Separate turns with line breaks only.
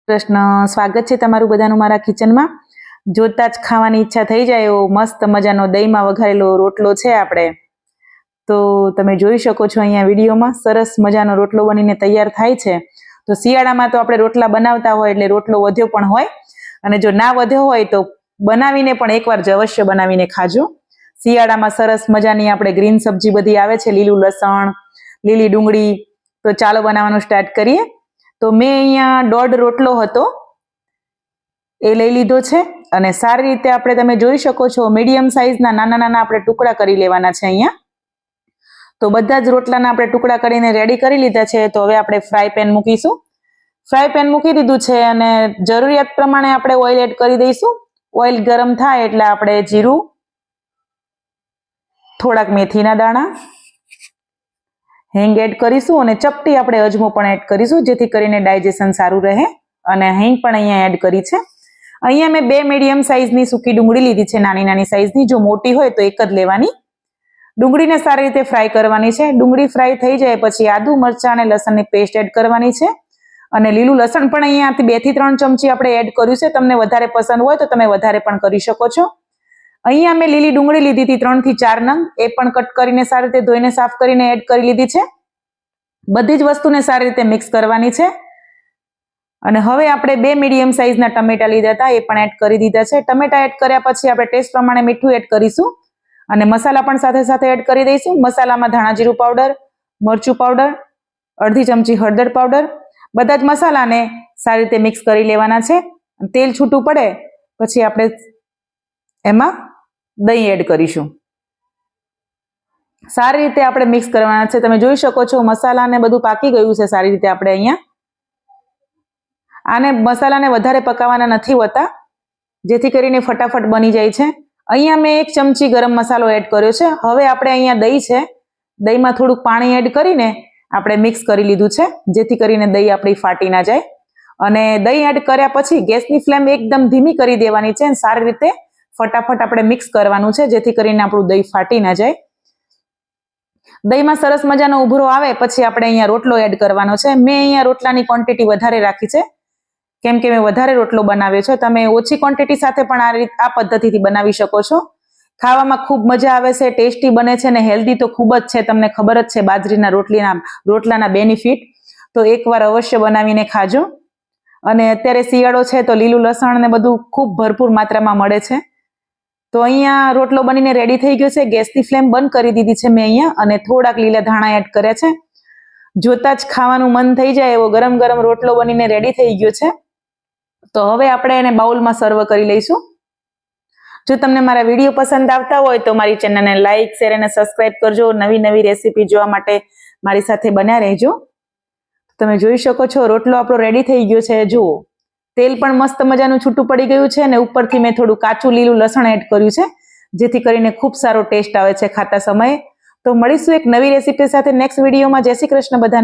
કૃષ્ણ, સ્વાગત છે તમારું બધાનું મારા કિચનમાં। જોતા જ ખાવાની ઈચ્છા થઈ જાય એવો મસ્ત મજાનો દહીંમાં વઘારેલો રોટલો છે આપણે। તો તમે જોઈ શકો છો અહીંયા વિડીયોમાં સરસ મજાનો રોટલો બનીને તૈયાર થાય છે। તો શિયાળામાં તો આપણે રોટલા બનાવતા હોય એટલે રોટલો વધ્યો પણ હોય, અને જો ના વધ્યો હોય તો બનાવીને પણ એકવાર અવશ્ય બનાવીને ખાજો। શિયાળામાં સરસ મજાની આપણે ગ્રીન સબ્જી બધી આવે છે, લીલું લસણ, લીલી ડુંગળી। તો ચાલો બનાવવાનું સ્ટાર્ટ કરીએ। તો મેં અહીંયા 1.5 રોટલો હતો એ લઈ લીધો છે, અને સારી રીતે આપણે તમે જોઈ શકો છો મીડિયમ સાઈઝના નાના નાના આપણે ટુકડા કરી લેવાના છે અહીંયા। તો બધા જ રોટલાના આપણે ટુકડા કરીને રેડી કરી લીધા છે। તો હવે આપણે ફ્રાય પેન મૂકીશું। ફ્રાય પેન મૂકી દીધું છે, અને જરૂરિયાત પ્રમાણે આપણે ઓઇલ એડ કરી દઈશું। ઓઇલ ગરમ થાય એટલે આપણે જીરું, થોડાક મેથીના દાણા, હિંગ એડ કરીશું, અને ચપટી આપણે અજમો પણ એડ કરીશું જેથી કરીને ડાયજેશન સારું રહે। અને હિંગ પણ અહીંયા એડ કરી છે। અહીંયા મેં 2 મીડિયમ સાઈઝની સૂકી ડુંગળી લીધી છે, નાની નાની સાઈઝની। જો મોટી હોય તો એક જ લેવાની। ડુંગળીને સારી રીતે ફ્રાય કરવાની છે। ડુંગળી ફ્રાય થઈ જાય પછી આદુ, મરચાં અને લસણની પેસ્ટ એડ કરવાની છે, અને લીલું લસણ પણ અહીંયાથી 2 થી 3 ચમચી આપણે એડ કર્યું છે। તમને વધારે પસંદ હોય તો તમે વધારે પણ કરી શકો છો। અહીંયા મેં લીલી ડુંગળી લીધી હતી 3 થી 4 નંગ, એ પણ કટ કરીને સારી રીતે ધોઈને સાફ કરીને એડ કરી લીધી છે। બધી જ વસ્તુને સારી રીતે મિક્સ કરવાની છે। અને હવે આપણે 2 મીડિયમ સાઈઝના ટમેટા લીધા હતા, એ પણ એડ કરી દીધા છે। ટમેટા એડ કર્યા પછી આપણે ટેસ્ટ પ્રમાણે મીઠું એડ કરીશું, અને મસાલા પણ સાથે સાથે એડ કરી દઈશું। મસાલામાં ધાણા જીરું પાવડર, મરચું પાવડર, અડધી ચમચી હળદર પાવડર, બધા જ મસાલાને સારી રીતે મિક્સ કરી લેવાના છે। તેલ છૂટું પડે પછી આપણે એમાં દહીં એડ કરીશું। સારી રીતે આપણે મિક્સ કરવાના છે। તમે જોઈ શકો છો મસાલા ને બધું પાકી ગયું છે સારી રીતે। આપણે અહીંયા આને મસાલાને વધારે પકાવવાના નથી હોતા, જેથી કરીને ફટાફટ બની જાય છે। અહીંયા મેં 1 ચમચી ગરમ મસાલો એડ કર્યો છે। હવે આપણે અહીંયા દહીં છે, દહીંમાં થોડુંક પાણી એડ કરીને આપણે મિક્સ કરી લીધું છે, જેથી કરીને દહીં આપણી ફાટી ના જાય। અને દહીં એડ કર્યા પછી ગેસની ફ્લેમ એકદમ ધીમી કરી દેવાની છે, અને સારી રીતે ફટાફટ આપણે મિક્સ કરવાનું છે, જેથી કરીને આપણું દહીં ફાટી ના જાય। દહીંમાં સરસ મજાનો ઉભરો આવે પછી આપણે અહીંયા રોટલો એડ કરવાનો છે। મેં અહીંયા રોટલાની ક્વોન્ટિટી વધારે રાખી છે, કેમ કે મેં વધારે રોટલો બનાવ્યો છે। તમે ઓછી ક્વોન્ટિટી સાથે પણ આ પદ્ધતિથી બનાવી શકો છો। ખાવામાં ખૂબ મજા આવે છે, ટેસ્ટી બને છે, અને હેલ્ધી તો ખૂબ જ છે। તમને ખબર જ છે બાજરીના રોટલાના બેનિફિટ। તો એકવાર અવશ્ય બનાવીને ખાજો। અને અત્યારે શિયાળો છે તો લીલું લસણ ને બધું ખૂબ ભરપૂર માત્રામાં મળે છે। તો અહીંયા રોટલો બનીને રેડી થઈ ગયો છે। ગેસની ફ્લેમ બંધ કરી દીધી છે મેં અહીંયા, અને થોડાક લીલા ધાણા એડ કર્યા છે। જોતા જ ખાવાનું મન થઈ જાય એવો ગરમ ગરમ રોટલો બનીને રેડી થઈ ગયો છે। તો હવે આપણે એને બાઉલમાં સર્વ કરી લઈશું। જો તમને મારા વિડીયો પસંદ આવતા હોય તો મારી ચેનલને લાઈક, શેર અને સબસ્ક્રાઇબ કરજો। નવી નવી રેસીપી જોવા માટે મારી સાથે બન્યા રહેજો। તમે જોઈ શકો છો રોટલો આપણો રેડી થઈ ગયો છે। જુઓ તેલ પણ મસ્ત મજાનું છૂટું પડી ગયું છે, અને ઉપરથી મેં થોડું કાચું લીલું લસણ એડ કર્યું છે, જેથી કરીને ખૂબ સારો ટેસ્ટ આવે છે ખાતા સમયે। તો મળીશું એક નવી રેસીપી સાથે નેક્સ્ટ વિડીયોમાં। જય શ્રી કૃષ્ણ બધાને।